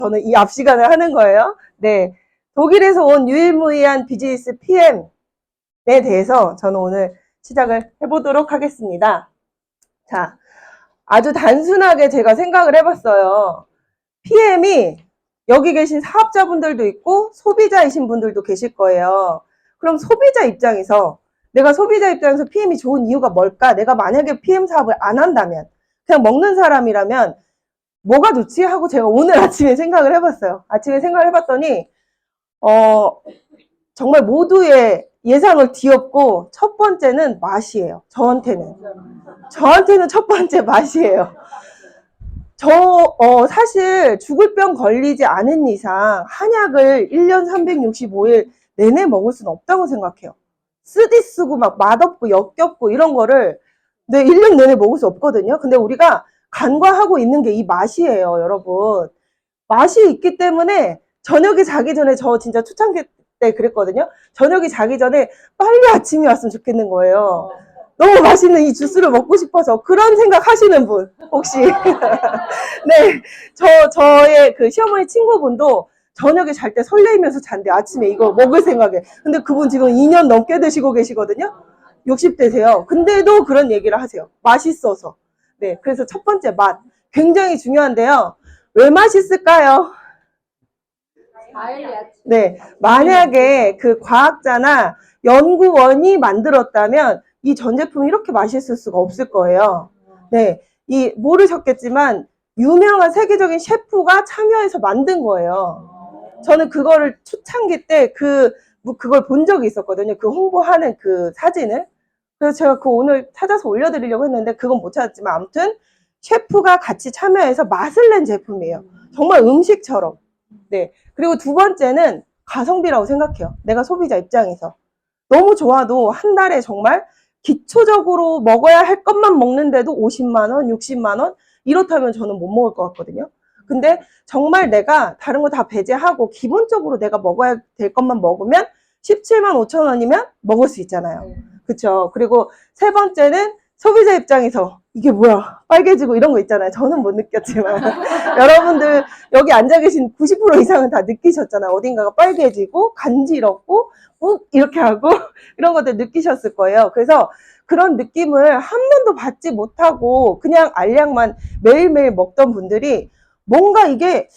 저는 이 앞 시간을 하는 거예요. 네. 독일에서 온 유일무이한 비즈니스 PM에 대해서 저는 오늘 시작을 해보도록 하겠습니다. 자, 아주 단순하게 제가 생각을 해봤어요. PM이 여기 계신 사업자분들도 있고 소비자이신 분들도 계실 거예요. 그럼 소비자 입장에서 내가 소비자 입장에서 PM이 좋은 이유가 뭘까? 내가 만약에 PM 사업을 안 한다면 그냥 먹는 사람이라면 뭐가 좋지? 하고 제가 오늘 아침에 생각을 해봤어요. 아침에 생각을 해봤더니 정말 모두의 예상을 뒤엎고 첫 번째는 맛이에요. 저한테는 첫 번째 맛이에요. 사실 죽을 병 걸리지 않은 이상 한약을 1년 365일 내내 먹을 수는 없다고 생각해요. 쓰디 쓰고 막 맛없고 역겹고 이런 거를 1년 내내 먹을 수 없거든요. 근데 우리가 간과하고 있는 게 이 맛이에요, 여러분. 맛이 있기 때문에 저녁이 자기 전에 저 진짜 초창기 때 그랬거든요. 저녁이 자기 전에 빨리 아침이 왔으면 좋겠는 거예요. 너무 맛있는 이 주스를 먹고 싶어서. 그런 생각 하시는 분 혹시 네, 저의 그 시어머니 친구분도 저녁에 잘 때 설레이면서 잔대. 아침에 이거 먹을 생각에. 근데 그분 지금 2년 넘게 드시고 계시거든요. 60대세요. 근데도 그런 얘기를 하세요. 맛있어서. 네, 그래서 첫 번째 맛 굉장히 중요한데요. 왜 맛있을까요? 네, 만약에 그 과학자나 연구원이 만들었다면 이 전 제품이 이렇게 맛있을 수가 없을 거예요. 네, 모르셨겠지만 유명한 세계적인 셰프가 참여해서 만든 거예요. 저는 그거를 초창기 때 그걸 본 적이 있었거든요. 그 홍보하는 그 사진을. 그래서 제가 오늘 찾아서 올려드리려고 했는데 그건 못 찾았지만 아무튼 셰프가 같이 참여해서 맛을 낸 제품이에요. 정말 음식처럼. 네. 그리고 두 번째는 가성비라고 생각해요. 내가 소비자 입장에서. 너무 좋아도 한 달에 정말 기초적으로 먹어야 할 것만 먹는데도 50만 원, 60만 원 이렇다면 저는 못 먹을 것 같거든요. 근데 정말 내가 다른 거 다 배제하고 기본적으로 내가 먹어야 될 것만 먹으면 17만 5천 원이면 먹을 수 있잖아요. 그쵸? 그리고 세 번째는 소비자 입장에서 이게 뭐야 빨개지고 이런 거 있잖아요. 저는 못 느꼈지만 여러분들 여기 앉아 계신 90% 이상은 다 느끼셨잖아요. 어딘가가 빨개지고 간지럽고 이렇게 하고 이런 것들 느끼셨을 거예요. 그래서 그런 느낌을 한 번도 받지 못하고 그냥 알약만 매일매일 먹던 분들이 뭔가 이게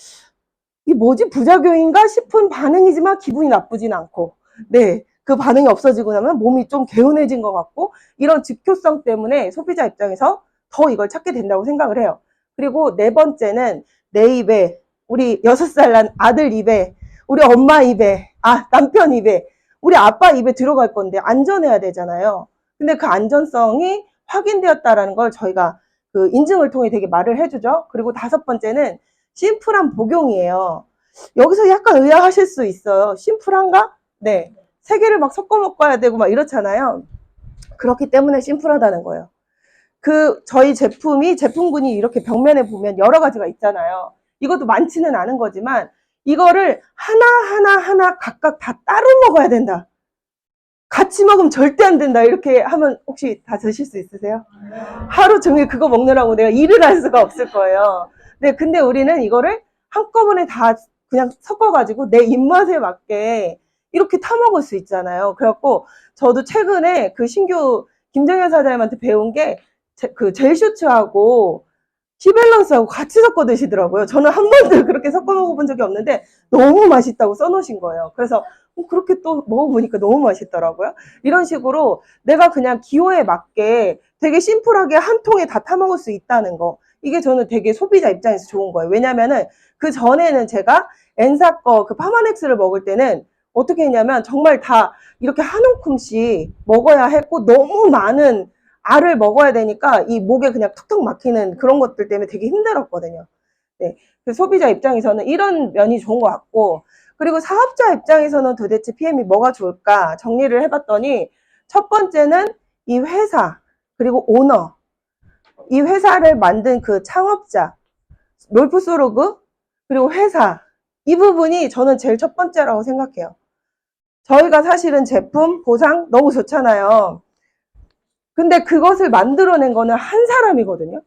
뭐지 부작용인가 싶은 반응이지만 기분이 나쁘진 않고 네, 그 반응이 없어지고 나면 몸이 좀 개운해진 것 같고 이런 즉효성 때문에 소비자 입장에서 더 이걸 찾게 된다고 생각을 해요. 그리고 네 번째는 내 입에 우리 6살 난 아들 입에 우리 엄마 입에 남편 입에 우리 아빠 입에 들어갈 건데 안전해야 되잖아요. 근데 그 안전성이 확인되었다라는 걸 저희가 그 인증을 통해 되게 말을 해주죠. 그리고 다섯 번째는 심플한 복용이에요. 여기서 약간 의아하실 수 있어요. 심플한가? 네. 세 개를 막 섞어 먹어야 되고 막 이렇잖아요. 그렇기 때문에 심플하다는 거예요. 저희 제품군이 이렇게 벽면에 보면 여러 가지가 있잖아요. 이것도 많지는 않은 거지만 이거를 하나 각각 다 따로 먹어야 된다. 같이 먹으면 절대 안 된다. 이렇게 하면 혹시 다 드실 수 있으세요? 하루 종일 그거 먹느라고 내가 일을 할 수가 없을 거예요. 네, 근데 우리는 이거를 한꺼번에 다 그냥 섞어가지고 내 입맛에 맞게 이렇게 타먹을 수 있잖아요. 그래갖고 저도 최근에 그 신규 김정현 사장님한테 배운 게 그 젤슈츠하고 시밸런스하고 같이 섞어 드시더라고요. 저는 한 번도 그렇게 섞어 먹어본 적이 없는데 너무 맛있다고 써놓으신 거예요. 그래서 그렇게 또 먹어보니까 너무 맛있더라고요. 이런 식으로 내가 그냥 기호에 맞게 되게 심플하게 한 통에 다 타먹을 수 있다는 거. 이게 저는 되게 소비자 입장에서 좋은 거예요. 왜냐면은 그 전에는 제가 엔사 거 그 파마넥스를 먹을 때는 어떻게 했냐면 정말 다 이렇게 한 움큼씩 먹어야 했고 너무 많은 알을 먹어야 되니까 이 목에 그냥 툭툭 막히는 그런 것들 때문에 되게 힘들었거든요. 네. 그 소비자 입장에서는 이런 면이 좋은 것 같고, 그리고 사업자 입장에서는 도대체 PM이 뭐가 좋을까 정리를 해봤더니 첫 번째는 이 회사, 그리고 오너, 이 회사를 만든 그 창업자, 롤프 소로그, 그리고 회사, 이 부분이 저는 제일 첫 번째라고 생각해요. 저희가 사실은 제품, 보상 너무 좋잖아요. 근데 그것을 만들어낸 거는 한 사람이거든요.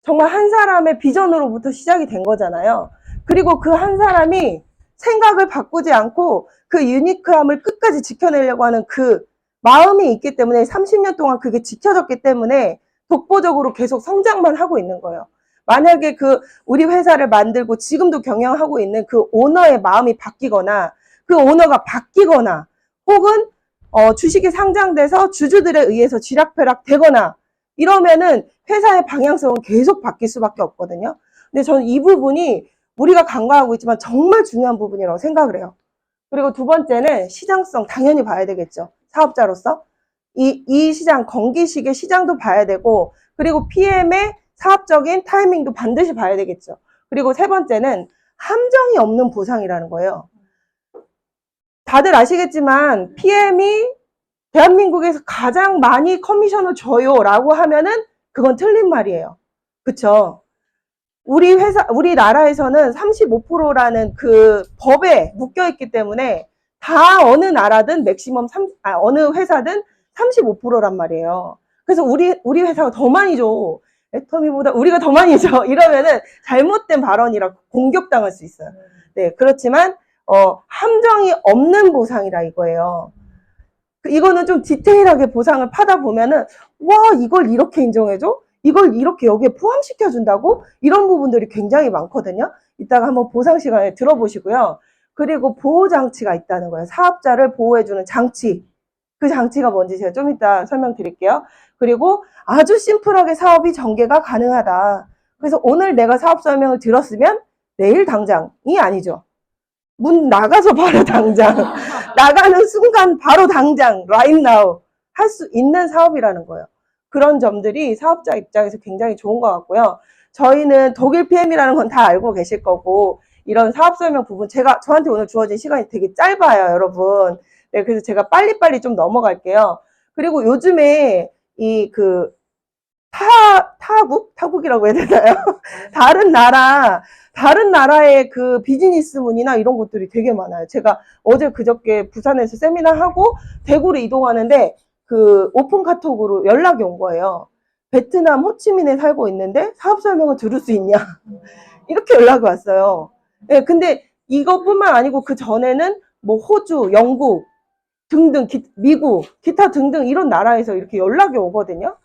정말 한 사람의 비전으로부터 시작이 된 거잖아요. 그리고 그 한 사람이 생각을 바꾸지 않고 그 유니크함을 끝까지 지켜내려고 하는 그 마음이 있기 때문에 30년 동안 그게 지켜졌기 때문에 독보적으로 계속 성장만 하고 있는 거예요. 만약에 그 우리 회사를 만들고 지금도 경영하고 있는 그 오너의 마음이 바뀌거나 그 오너가 바뀌거나 혹은 주식이 상장돼서 주주들에 의해서 쥐락펴락 되거나 이러면은 회사의 방향성은 계속 바뀔 수밖에 없거든요. 근데 저는 이 부분이 우리가 간과하고 있지만 정말 중요한 부분이라고 생각을 해요. 그리고 두 번째는 시장성 당연히 봐야 되겠죠. 사업자로서. 이 시장, 건기식의 시장도 봐야 되고, 그리고 PM의 사업적인 타이밍도 반드시 봐야 되겠죠. 그리고 세 번째는 함정이 없는 보상이라는 거예요. 다들 아시겠지만 PM이 대한민국에서 가장 많이 커미션을 줘요 라고 하면은 그건 틀린 말이에요. 그쵸? 우리나라에서는 35%라는 그 법에 묶여있기 때문에 다 어느 나라든 맥시멈 어느 회사든 35%란 말이에요. 그래서 우리 회사가 더 많이 줘. 애터미보다 우리가 더 많이 줘. 이러면은 잘못된 발언이라 공격당할 수 있어요. 네, 그렇지만, 함정이 없는 보상이라 이거예요. 이거는 좀 디테일하게 보상을 파다 보면은, 와, 이걸 이렇게 인정해줘? 이걸 이렇게 여기에 포함시켜준다고? 이런 부분들이 굉장히 많거든요. 이따가 한번 보상 시간에 들어보시고요. 그리고 보호장치가 있다는 거예요. 사업자를 보호해주는 장치. 그 장치가 뭔지 제가 좀 이따 설명드릴게요. 그리고 아주 심플하게 사업이 전개가 가능하다. 그래서 오늘 내가 사업 설명을 들었으면 내일 당장이 아니죠. 문 나가서 바로 당장, 나가는 순간 바로 당장, right now 할 수 있는 사업이라는 거예요. 그런 점들이 사업자 입장에서 굉장히 좋은 것 같고요. 저희는 독일 PM이라는 건 다 알고 계실 거고, 이런 사업 설명 부분, 저한테 오늘 주어진 시간이 되게 짧아요, 여러분. 네, 그래서 제가 빨리빨리 좀 넘어갈게요. 그리고 요즘에 타국이라고 해야 되나요? 다른 나라의 그 비즈니스문이나 이런 것들이 되게 많아요. 제가 어제 그저께 부산에서 세미나 하고 대구로 이동하는데 그 오픈 카톡으로 연락이 온 거예요. 베트남 호치민에 살고 있는데 사업 설명을 들을 수 있냐? 이렇게 연락이 왔어요. 네, 근데 이것뿐만 아니고 그 전에는 뭐 호주, 영국 등등, 미국, 기타 등등 이런 나라에서 이렇게 연락이 오거든요.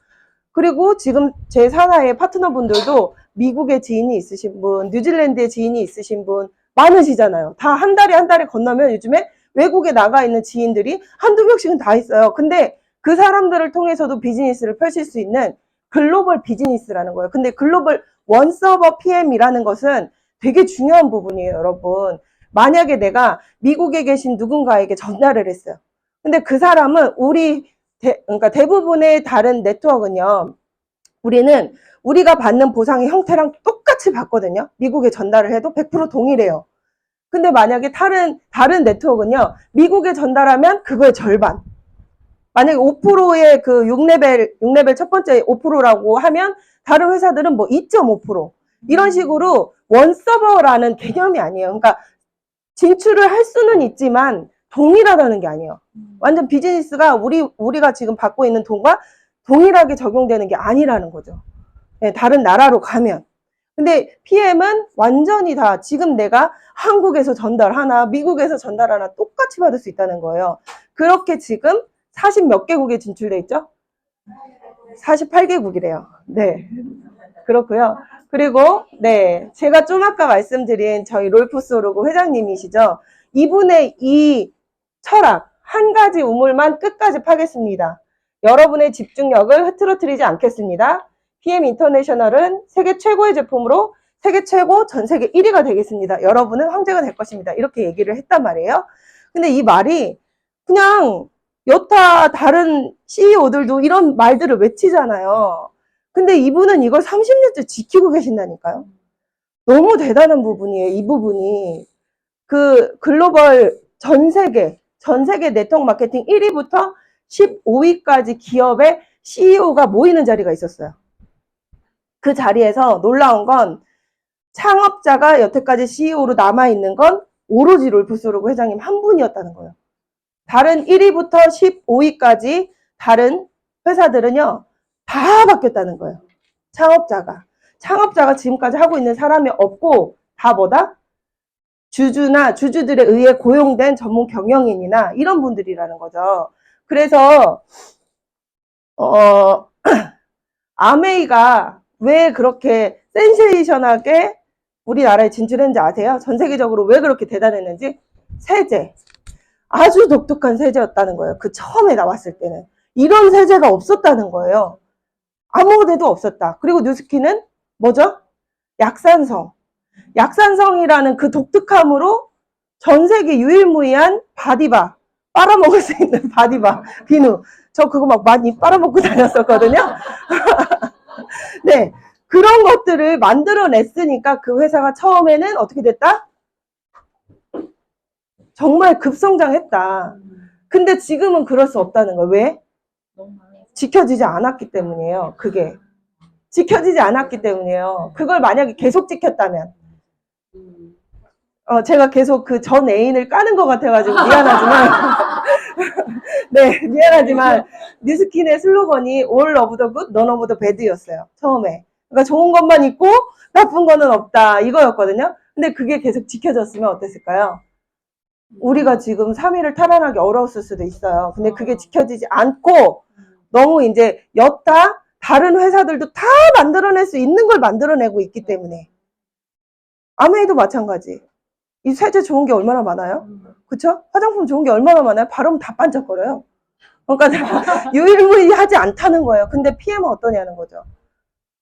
그리고 지금 제 산하의 파트너분들도 미국에 지인이 있으신 분, 뉴질랜드에 지인이 있으신 분 많으시잖아요. 다 한 달에 건너면 요즘에 외국에 나가 있는 지인들이 한두 명씩은 다 있어요. 근데 그 사람들을 통해서도 비즈니스를 펼칠 수 있는 글로벌 비즈니스라는 거예요. 근데 글로벌 원서버 PM이라는 것은 되게 중요한 부분이에요, 여러분. 만약에 내가 미국에 계신 누군가에게 전달을 했어요. 근데 그 사람은 그러니까 대부분의 다른 네트워크는요, 우리가 받는 보상의 형태랑 똑같이 받거든요. 미국에 전달을 해도 100% 동일해요. 근데 만약에 다른 네트워크는요, 미국에 전달하면 그거의 절반. 만약에 5%의 그 6레벨 첫 번째 5%라고 하면 다른 회사들은 뭐 2.5%. 이런 식으로 원서버라는 개념이 아니에요. 그러니까 진출을 할 수는 있지만 동일하다는 게 아니에요. 완전 비즈니스가 우리가 지금 받고 있는 돈과 동일하게 적용되는 게 아니라는 거죠. 네, 다른 나라로 가면. 근데 PM은 완전히 다 지금 내가 한국에서 전달하나 미국에서 전달하나 똑같이 받을 수 있다는 거예요. 그렇게 지금 40 몇 개국에 진출돼 있죠? 48개국이래요. 네. 그렇고요. 그리고 네, 제가 좀 아까 말씀드린 저희 롤프소로그 회장님이시죠. 이분의 이 철학 한 가지 우물만 끝까지 파겠습니다. 여러분의 집중력을 흐트러뜨리지 않겠습니다. PM 인터내셔널은 세계 최고의 제품으로 세계 최고 전 세계 1위가 되겠습니다. 여러분은 황제가 될 것입니다. 이렇게 얘기를 했단 말이에요. 근데 이 말이 그냥 여타 다른 CEO들도 이런 말들을 외치잖아요. 근데 이분은 이걸 30년째 지키고 계신다니까요. 너무 대단한 부분이에요, 이 부분이. 그 글로벌 전 세계 네트워크 마케팅 1위부터 15위까지 기업의 CEO가 모이는 자리가 있었어요. 그 자리에서 놀라운 건 창업자가 여태까지 CEO로 남아있는 건 오로지 롤프소로그 회장님 한 분이었다는 거예요. 다른 1위부터 15위까지 다른 회사들은요, 다 바뀌었다는 거예요. 창업자가 지금까지 하고 있는 사람이 없고 다 뭐다? 주주나 주주들에 의해 고용된 전문 경영인이나 이런 분들이라는 거죠. 그래서 아메이가 왜 그렇게 센세이션하게 우리나라에 진출했는지 아세요? 전 세계적으로 왜 그렇게 대단했는지? 세제. 아주 독특한 세제였다는 거예요. 그 처음에 나왔을 때는. 이런 세제가 없었다는 거예요. 아무 데도 없었다. 그리고 뉴스킨은 뭐죠? 약산성. 약산성이라는 그 독특함으로 전 세계 유일무이한 바디바. 빨아먹을 수 있는 바디바. 비누. 저 그거 막 많이 빨아먹고 다녔었거든요. 네. 그런 것들을 만들어냈으니까 그 회사가 처음에는 어떻게 됐다? 정말 급성장했다. 근데 지금은 그럴 수 없다는 거예요. 왜? 지켜지지 않았기 때문이에요. 그게. 지켜지지 않았기 때문이에요. 그걸 만약에 계속 지켰다면. 제가 계속 그 전 애인을 까는 것 같아가지고 미안하지만. 네, 미안하지만 뉴스킨의 슬로건이 All of the good, none of the bad였어요. 처음에. 그러니까 좋은 것만 있고 나쁜 거는 없다. 이거였거든요. 근데 그게 계속 지켜졌으면 어땠을까요? 우리가 지금 3위를 탈환하기 어려웠을 수도 있어요. 근데 그게 지켜지지 않고 너무 이제 여타 다른 회사들도 다 만들어낼 수 있는 걸 만들어내고 있기 때문에. 아메이도 마찬가지. 이 세제 좋은 게 얼마나 많아요? 그쵸? 화장품 좋은 게 얼마나 많아요? 바르면 다 반짝거려요. 그러니까 유일무이하지 않다는 거예요. 근데 PM은 어떠냐는 거죠.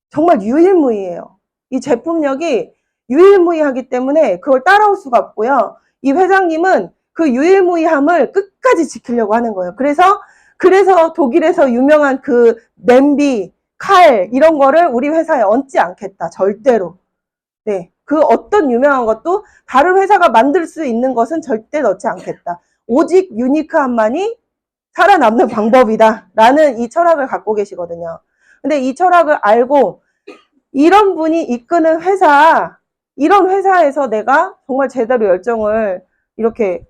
정말 유일무이해요. 이 제품력이 유일무이하기 때문에 그걸 따라올 수가 없고요. 이 회장님은 그 유일무이함을 끝까지 지키려고 하는 거예요. 그래서 독일에서 유명한 그 냄비, 칼 이런 거를 우리 회사에 얹지 않겠다. 절대로. 네. 그 어떤 유명한 것도 다른 회사가 만들 수 있는 것은 절대 넣지 않겠다. 오직 유니크함만이 살아남는 방법이다. 라는 이 철학을 갖고 계시거든요. 근데 이 철학을 알고 이런 분이 이끄는 회사, 이런 회사에서 내가 정말 제대로 열정을 이렇게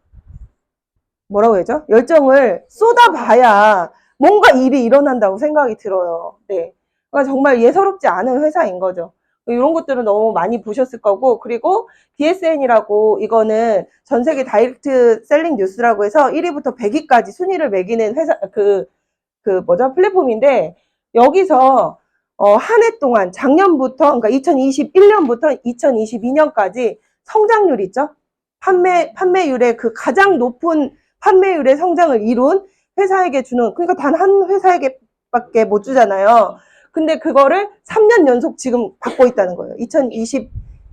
뭐라고 해야죠? 열정을 쏟아봐야 뭔가 일이 일어난다고 생각이 들어요. 네. 그러니까 정말 예사롭지 않은 회사인 거죠. 이런 것들은 너무 많이 보셨을 거고, 그리고 DSN이라고 이거는 전 세계 다이렉트 셀링 뉴스라고 해서 1위부터 100위까지 순위를 매기는 회사, 플랫폼인데, 여기서, 한 해 동안, 작년부터, 그러니까 2021년부터 2022년까지 성장률 있죠? 판매율의 그 가장 높은 판매율의 성장을 이룬 회사에게 주는, 그러니까 단 한 회사에게밖에 못 주잖아요. 근데 그거를 3년 연속 지금 받고 있다는 거예요. 2020년,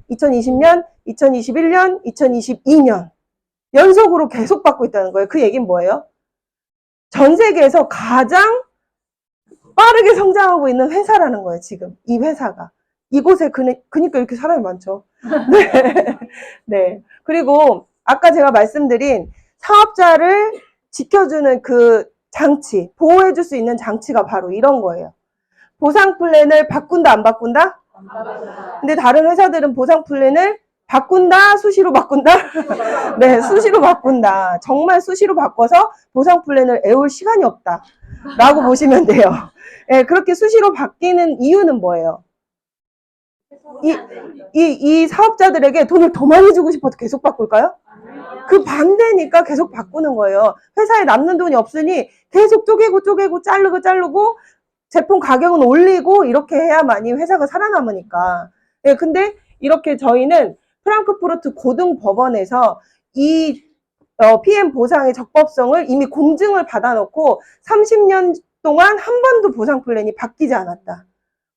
2021년, 2022년 연속으로 계속 받고 있다는 거예요. 그 얘기는 뭐예요? 전 세계에서 가장 빠르게 성장하고 있는 회사라는 거예요. 지금 이 회사가. 이곳에 그니까 이렇게 사람이 많죠. 네. 네. 그리고 아까 제가 말씀드린 사업자를 지켜주는 그 장치, 보호해줄 수 있는 장치가 바로 이런 거예요. 보상 플랜을 바꾼다, 안 바꾼다? 안 바꾼다. 근데 다른 회사들은 보상 플랜을 바꾼다, 수시로 바꾼다? 네, 수시로 바꾼다. 정말 수시로 바꿔서 보상 플랜을 애울 시간이 없다. 라고 보시면 돼요. 네, 그렇게 수시로 바뀌는 이유는 뭐예요? 이 사업자들에게 돈을 더 많이 주고 싶어도 계속 바꿀까요? 그 반대니까 계속 바꾸는 거예요. 회사에 남는 돈이 없으니 계속 쪼개고 자르고 제품 가격은 올리고 이렇게 해야만이 회사가 살아남으니까. 네, 근데 이렇게 저희는 프랑크푸르트 고등법원에서 이 PM 보상의 적법성을 이미 공증을 받아놓고 30년 동안 한 번도 보상 플랜이 바뀌지 않았다.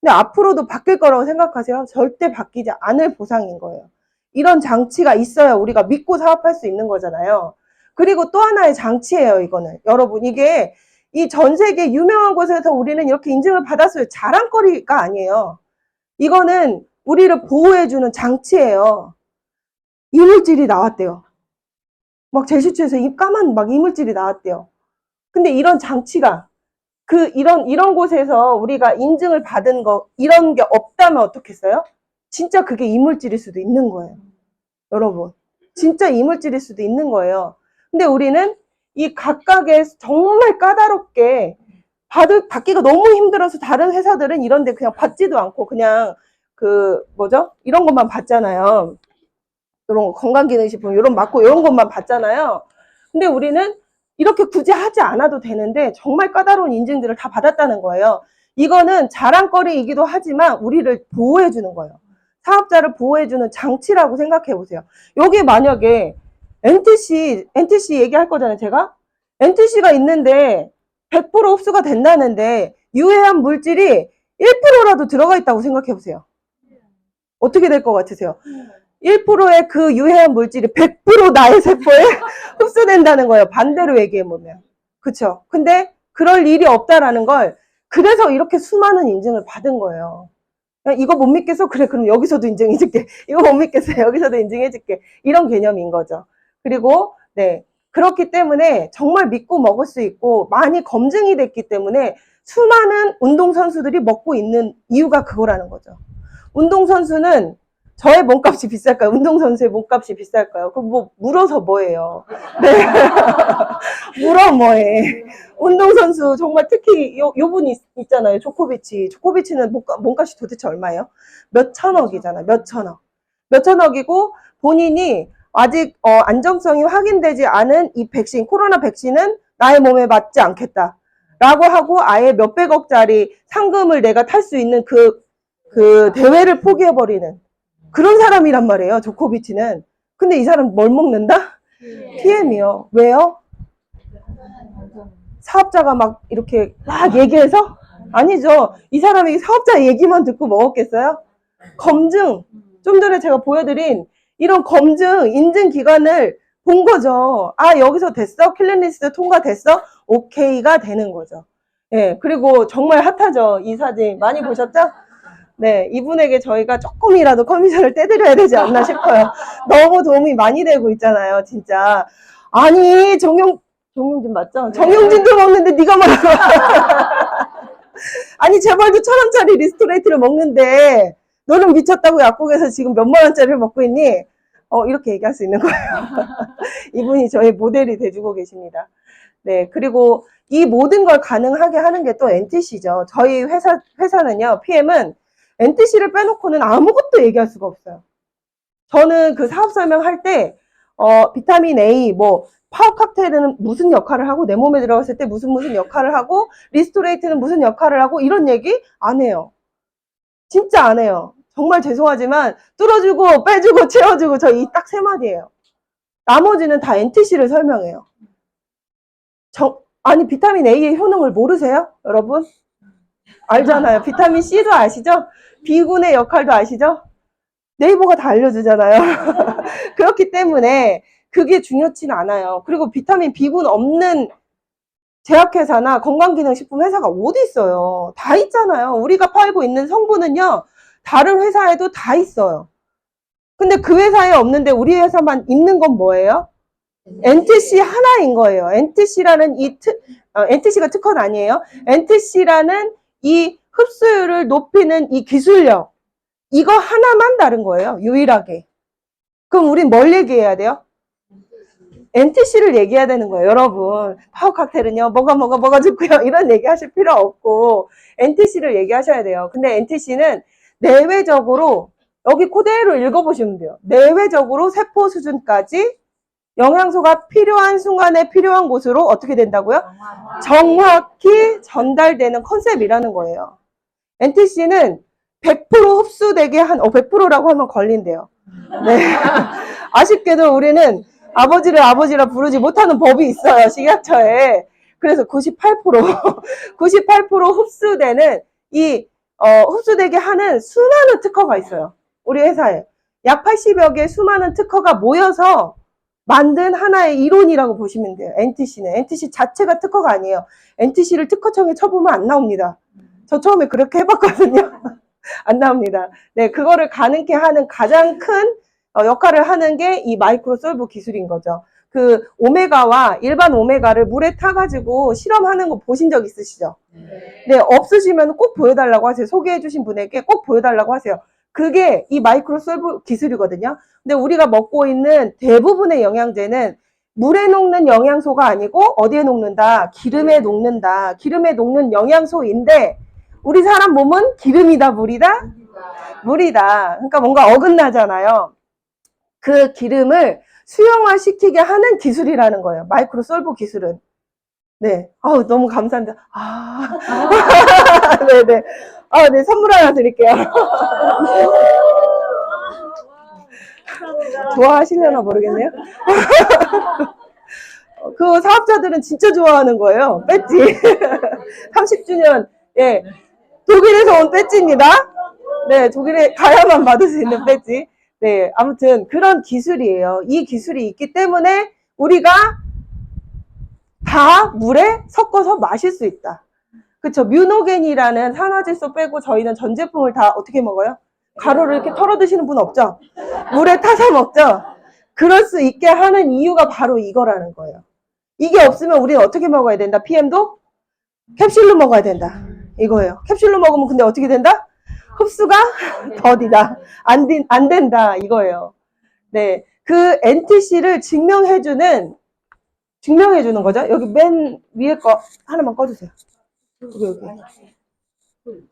근데 앞으로도 바뀔 거라고 생각하세요? 절대 바뀌지 않을 보상인 거예요. 이런 장치가 있어야 우리가 믿고 사업할 수 있는 거잖아요. 그리고 또 하나의 장치예요, 이거는. 여러분, 이게 이 전 세계 유명한 곳에서 우리는 이렇게 인증을 받았어요. 자랑거리가 아니에요. 이거는 우리를 보호해주는 장치예요. 이물질이 나왔대요. 막 제시처에서 까만 막 이물질이 나왔대요. 근데 이런 장치가 이런 곳에서 우리가 인증을 받은 거 이런 게 없다면 어떻겠어요? 진짜 그게 이물질일 수도 있는 거예요. 여러분. 진짜 이물질일 수도 있는 거예요. 근데 우리는 이 각각의 정말 까다롭게 받기가 너무 힘들어서 다른 회사들은 이런데 그냥 받지도 않고 그냥 이런 것만 받잖아요. 이런 건강기능식품, 이런 맞고 이런 것만 봤잖아요. 근데 우리는 이렇게 굳이 하지 않아도 되는데 정말 까다로운 인증들을 다 받았다는 거예요. 이거는 자랑거리이기도 하지만 우리를 보호해주는 거예요. 사업자를 보호해주는 장치라고 생각해 보세요. 여기 만약에 NTC 얘기할 거잖아요, 제가. NTC가 있는데 100% 흡수가 된다는데 유해한 물질이 1%라도 들어가 있다고 생각해 보세요. 어떻게 될 것 같으세요? 1%의 그 유해한 물질이 100% 나의 세포에 흡수된다는 거예요. 반대로 얘기해보면. 그쵸? 근데 그럴 일이 없다라는 걸, 그래서 이렇게 수많은 인증을 받은 거예요. 이거 못 믿겠어? 그래, 그럼 여기서도 인증해줄게. 이거 못 믿겠어? 여기서도 인증해줄게. 이런 개념인 거죠. 그리고, 네. 그렇기 때문에 정말 믿고 먹을 수 있고 많이 검증이 됐기 때문에 수많은 운동선수들이 먹고 있는 이유가 그거라는 거죠. 운동선수는 저의 몸값이 비쌀까요? 운동선수의 몸값이 비쌀까요? 그럼 뭐, 물어서 뭐예요? 네. 물어 뭐해. 운동선수, 정말 특히 요 분 있잖아요. 조코비치. 조코비치는 몸값이 도대체 얼마예요? 몇 천억이잖아요. 몇 천억. 몇 천억이고, 본인이 아직, 안정성이 확인되지 않은 이 백신, 코로나 백신은 나의 몸에 맞지 않겠다. 라고 하고, 아예 몇백억짜리 상금을 내가 탈 수 있는 그 대회를 포기해버리는 그런 사람이란 말이에요, 조코비치는. 근데 이 사람 뭘 먹는다? PM이요. 왜요? 사업자가 막 이렇게 막 얘기해서? 아니죠. 이 사람이 사업자 얘기만 듣고 먹었겠어요? 검증, 좀 전에 제가 보여드린 이런 검증, 인증 기관을 본 거죠. 아, 여기서 됐어? 클린리스트 통과됐어? 오케이가 되는 거죠. 예, 그리고 정말 핫하죠. 이 사진 많이 보셨죠? 네, 이분에게 저희가 조금이라도 커미션을 떼드려야 되지 않나 싶어요. 너무 도움이 많이 되고 있잖아요, 진짜. 아니, 정용진 맞죠? 정용진도 먹는데 네가 먹어. 아니, 재벌도 1,000원짜리 리스토레이트를 먹는데 너는 미쳤다고 약국에서 지금 몇만 원짜리를 먹고 있니? 이렇게 얘기할 수 있는 거예요. 이분이 저희 모델이 돼주고 계십니다. 네, 그리고 이 모든 걸 가능하게 하는 게 또 NTC죠. 저희 회사는요, PM은 NTC를 빼놓고는 아무것도 얘기할 수가 없어요. 저는 그 사업 설명할 때, 비타민 A, 뭐, 파워 칵테일은 무슨 역할을 하고, 내 몸에 들어갔을 때 무슨 역할을 하고, 리스토레이트는 무슨 역할을 하고, 이런 얘기 안 해요. 진짜 안 해요. 정말 죄송하지만, 뚫어주고, 빼주고, 채워주고, 저 이 딱 3마디예요. 나머지는 다 NTC를 설명해요. 아니, 비타민 A의 효능을 모르세요? 여러분? 알잖아요. 비타민 C도 아시죠? B군의 역할도 아시죠? 네이버가 다 알려주잖아요. 그렇기 때문에 그게 중요치는 않아요. 그리고 비타민 B군 없는 제약회사나 건강기능식품 회사가 어디 있어요? 다 있잖아요. 우리가 팔고 있는 성분은요, 다른 회사에도 다 있어요. 근데 그 회사에 없는데 우리 회사만 있는 건 뭐예요? NTC 하나인 거예요. NTC라는 NTC가 특허는 아니에요. NTC라는 이 흡수율을 높이는 이 기술력, 이거 하나만 다른 거예요. 유일하게. 그럼 우린 뭘 얘기해야 돼요? NTC를 얘기해야 되는 거예요. 여러분, 파워 칵테일은요, 뭐가 좋고요. 이런 얘기 하실 필요 없고 NTC를 얘기하셔야 돼요. 근데 NTC는 내외적으로, 여기 그대로 읽어보시면 돼요. 내외적으로 세포 수준까지 영양소가 필요한 순간에 필요한 곳으로 어떻게 된다고요? 정확히 전달되는 컨셉이라는 거예요. NTC는 100% 흡수되게 100%라고 하면 걸린대요. 네. 아쉽게도 우리는 아버지를 아버지라 부르지 못하는 법이 있어요, 식약처에. 그래서 98% 흡수되는 흡수되게 하는 수많은 특허가 있어요. 우리 회사에. 약 80여 개의 수많은 특허가 모여서 만든 하나의 이론이라고 보시면 돼요. NTC는. NTC 자체가 특허가 아니에요. NTC를 특허청에 쳐보면 안 나옵니다. 저 처음에 그렇게 해봤거든요. 안 나옵니다. 네, 그거를 가능케 하는 가장 큰 역할을 하는 게 이 마이크로솔브 기술인 거죠. 그 오메가와 일반 오메가를 물에 타가지고 실험하는 거 보신 적 있으시죠? 네, 없으시면 꼭 보여달라고 하세요. 소개해주신 분에게 꼭 보여달라고 하세요. 그게 이 마이크로솔브 기술이거든요. 근데 우리가 먹고 있는 대부분의 영양제는 물에 녹는 영양소가 아니고 어디에 녹는다? 기름에 녹는다. 기름에 녹는 영양소인데 우리 사람 몸은 기름이다, 물이다? 물이다. 그러니까 뭔가 어긋나잖아요. 그 기름을 수용화시키게 하는 기술이라는 거예요. 마이크로솔브 기술은. 네. 아우, 너무 감사합니다. 네네. 네, 선물 하나 드릴게요. 좋아하시려나 모르겠네요. 그 사업자들은 진짜 좋아하는 거예요. 배지. 30주년, 예. 독일에서 온 배지입니다. 네, 독일에 가야만 받을 수 있는 배지. 네, 아무튼 그런 기술이에요. 이 기술이 있기 때문에 우리가 다 물에 섞어서 마실 수 있다. 그쵸. 뮤노겐이라는 산화질소 빼고 저희는 전 제품을 다 어떻게 먹어요? 가루를 이렇게 털어 드시는 분 없죠? 물에 타서 먹죠? 그럴 수 있게 하는 이유가 바로 이거라는 거예요. 이게 없으면 우리는 어떻게 먹어야 된다? PM도 캡슐로 먹어야 된다. 이거예요. 캡슐로 먹으면 근데 어떻게 된다? 흡수가 더디다. 안 된다. 이거예요. 네. 그 NTC를 증명해주는 거죠. 여기 맨 위에 거 하나만 꺼주세요.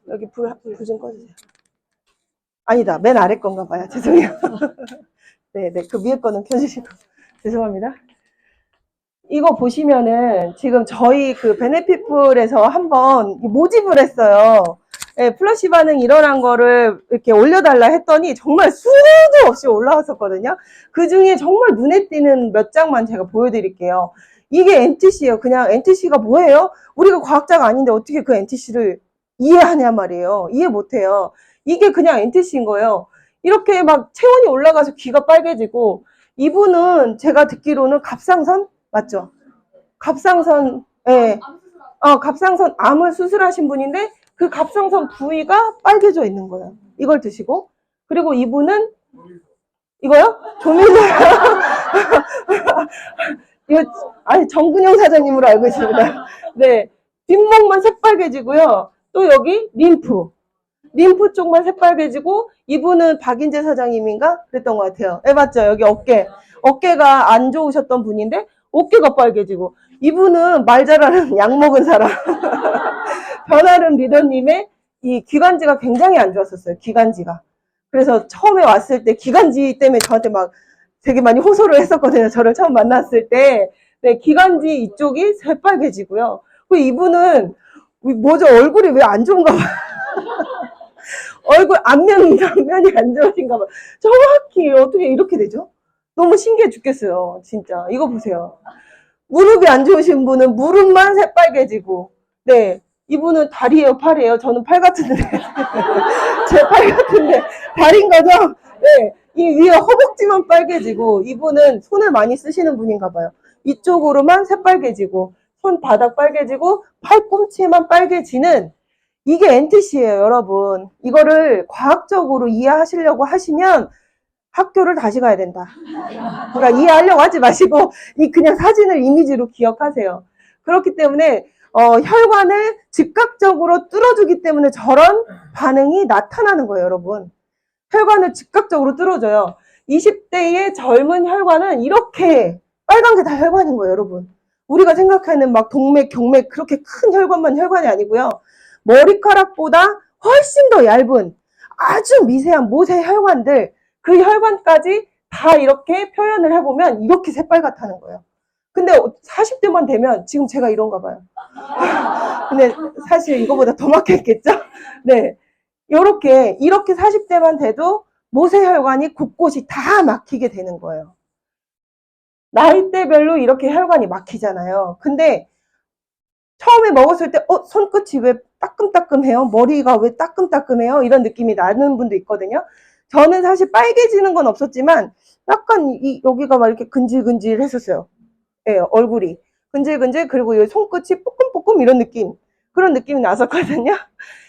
여기 불 좀 꺼주세요. 아니다. 맨 아래 건가 봐요. 죄송해요. 네네. 그 위에 거는 켜주시고. 죄송합니다. 이거 보시면은 지금 저희 그 베네핏풀에서 한번 모집을 했어요. 네, 플러시 반응 일어난 거를 이렇게 올려달라 했더니 정말 수도 없이 올라왔었거든요. 그 중에 정말 눈에 띄는 몇 장만 제가 보여드릴게요. 이게 NTC예요. 그냥 NTC가 뭐예요? 우리가 과학자가 아닌데 어떻게 그 NTC를 이해하냐 말이에요. 이해 못해요. 이게 그냥 NTC인 거예요. 이렇게 막 체온이 올라가서 귀가 빨개지고, 이분은 제가 듣기로는 갑상선? 맞죠? 갑상선, 예. 갑상선 암을 수술하신 분인데 그 갑상선 부위가 빨개져 있는 거예요. 이걸 드시고. 그리고 이분은 이거요? 조민호. 이거, 아니, 정근영 사장님으로 알고 있습니다. 네. 뒷목만 새빨개지고요. 또 여기 림프 쪽만 새빨개지고, 이분은 박인재 사장님인가? 그랬던 것 같아요. 네, 맞죠? 여기 어깨가 안 좋으셨던 분인데, 어깨가 빨개지고, 이분은 말 잘하는 약 먹은 사람. 변하른 리더님의 이 기관지가 굉장히 안 좋았었어요. 기관지가. 그래서 처음에 왔을 때 기관지 때문에 저한테 막 되게 많이 호소를 했었거든요. 저를 처음 만났을 때. 네, 기관지 이쪽이 새빨개지고요. 이분은 뭐죠? 얼굴이 왜 안 좋은가 봐요. 얼굴 안면이 안 좋으신가 봐요. 정확히 어떻게 이렇게 되죠? 너무 신기해 죽겠어요. 진짜. 이거 보세요. 무릎이 안 좋으신 분은 무릎만 새빨개지고, 네. 이분은 다리예요, 팔이에요? 저는 팔 같은데. 제 팔 같은데. 다리인 거죠? 네. 이 위에 허벅지만 빨개지고, 이분은 손을 많이 쓰시는 분인가 봐요. 이쪽으로만 새빨개지고, 손바닥 빨개지고, 팔꿈치만 빨개지는, 이게 NTC예요, 여러분. 이거를 과학적으로 이해하시려고 하시면 학교를 다시 가야 된다. 그러니까 이해하려고 하지 마시고 그냥 사진을 이미지로 기억하세요. 그렇기 때문에 혈관을 즉각적으로 뚫어주기 때문에 저런 반응이 나타나는 거예요, 여러분. 혈관을 즉각적으로 뚫어줘요. 20대의 젊은 혈관은 이렇게 빨간 게 다 혈관인 거예요, 여러분. 우리가 생각하는 막 동맥, 경맥 그렇게 큰 혈관만 혈관이 아니고요. 머리카락보다 훨씬 더 얇은 아주 미세한 모세 혈관들, 그 혈관까지 다 이렇게 표현을 해보면 이렇게 새빨갛다는 거예요. 근데 40대만 되면 지금 제가 이런가 봐요. 근데 사실 이거보다 더 막혔겠죠? 네. 이렇게 40대만 돼도 모세혈관이 곳곳이 다 막히게 되는 거예요. 나이대별로 이렇게 혈관이 막히잖아요. 근데 처음에 먹었을 때 손끝이 왜 따끔따끔해요? 머리가 왜 따끔따끔해요? 이런 느낌이 나는 분도 있거든요. 저는 사실 빨개지는 건 없었지만 약간 여기가 막 이렇게 근질근질 했었어요. 예, 얼굴이 근질근질, 그리고 이 손끝이 뽀끔뽀끔 이런 느낌, 그런 느낌이 났었거든요.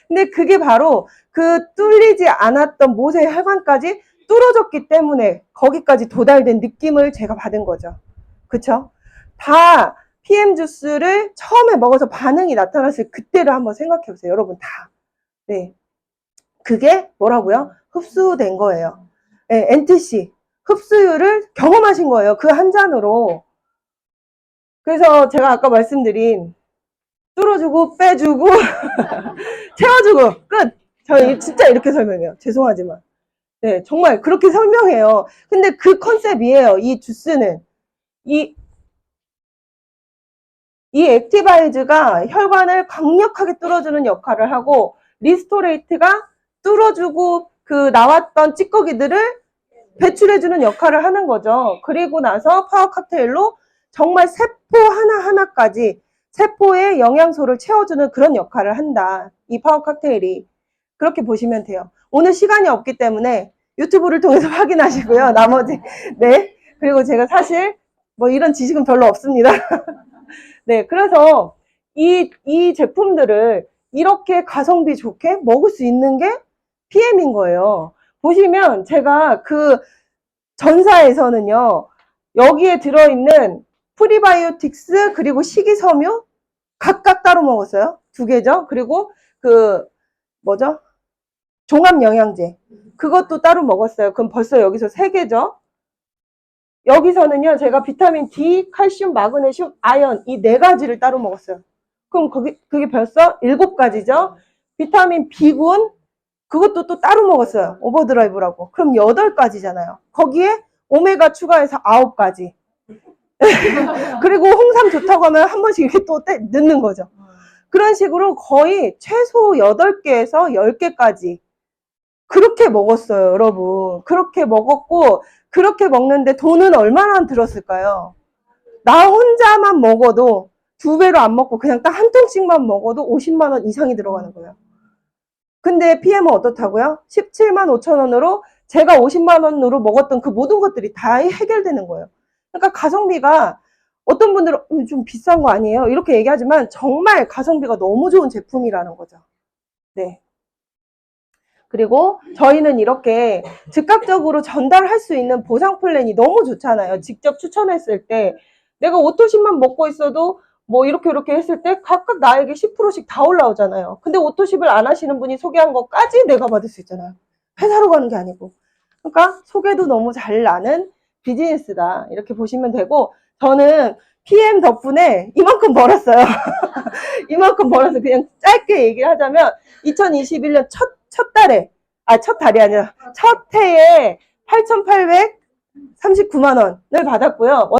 근데 그게 바로 그 뚫리지 않았던 모세 혈관까지 뚫어졌기 때문에 거기까지 도달된 느낌을 제가 받은 거죠. 그쵸? 다 PM 주스를 처음에 먹어서 반응이 나타났을 그때를 한번 생각해 보세요. 여러분 다. 네. 그게 뭐라고요? 흡수된 거예요. 네, NTC. 흡수율을 경험하신 거예요. 그 한 잔으로. 그래서 제가 아까 말씀드린 뚫어주고 빼주고 채워주고 끝. 저 진짜 이렇게 설명해요. 죄송하지만. 네, 정말 그렇게 설명해요. 근데 그 컨셉이에요. 이 주스는. 이, 이 액티바이즈가 혈관을 강력하게 뚫어주는 역할을 하고, 리스토레이트가 뚫어주고 그 나왔던 찌꺼기들을 배출해주는 역할을 하는 거죠. 그리고 나서 파워 칵테일로 정말 세포 하나하나까지 세포에 영양소를 채워주는 그런 역할을 한다. 이 파워 칵테일이. 그렇게 보시면 돼요. 오늘 시간이 없기 때문에 유튜브를 통해서 확인하시고요. 나머지, 네. 그리고 제가 사실 뭐 이런 지식은 별로 없습니다. 네. 그래서 이 제품들을 이렇게 가성비 좋게 먹을 수 있는 게 PM인 거예요. 보시면 제가 그 전사에서는요, 여기에 들어있는 프리바이오틱스 그리고 식이섬유 각각 따로 먹었어요. 2개죠. 그리고 그 뭐죠? 종합영양제 그것도 따로 먹었어요. 그럼 벌써 여기서 3개죠. 여기서는요, 제가 비타민 D, 칼슘, 마그네슘, 아연 이 4가지를 따로 먹었어요. 그럼 그게 벌써 7가지죠. 비타민 B군 그것도 또 따로 먹었어요. 오버드라이브라고. 그럼 8가지잖아요. 거기에 오메가 추가해서 9가지. 그리고 홍삼 좋다고 하면 한 번씩 이렇게 또 넣는 거죠. 그런 식으로 거의 최소 8개에서 10개까지 그렇게 먹었어요, 여러분. 그렇게 먹었고, 그렇게 먹는데 돈은 얼마나 들었을까요? 나 혼자만 먹어도 2배로 안 먹고 그냥 딱 한 통씩만 먹어도 50만 원 이상이 들어가는 거예요. 근데 PM은 어떻다고요? 17만 5천 원으로 제가 50만 원으로 먹었던 그 모든 것들이 다 해결되는 거예요. 그러니까 가성비가 어떤 분들은 좀 비싼 거 아니에요? 이렇게 얘기하지만 정말 가성비가 너무 좋은 제품이라는 거죠. 네. 그리고 저희는 이렇게 즉각적으로 전달할 수 있는 보상 플랜이 너무 좋잖아요. 직접 추천했을 때 내가 오토십만 먹고 있어도 뭐 이렇게 했을 때 각각 나에게 10%씩 다 올라오잖아요. 근데 오토십을 안 하시는 분이 소개한 것까지 내가 받을 수 있잖아요. 회사로 가는 게 아니고. 그러니까 소개도 너무 잘 나는 비즈니스다. 이렇게 보시면 되고, 저는 PM 덕분에 이만큼 벌었어요. 이만큼 벌어서 그냥 짧게 얘기를 하자면 2021년 첫 달에, 첫 달이 아니라 첫 해에 8,839만 원을 받았고요.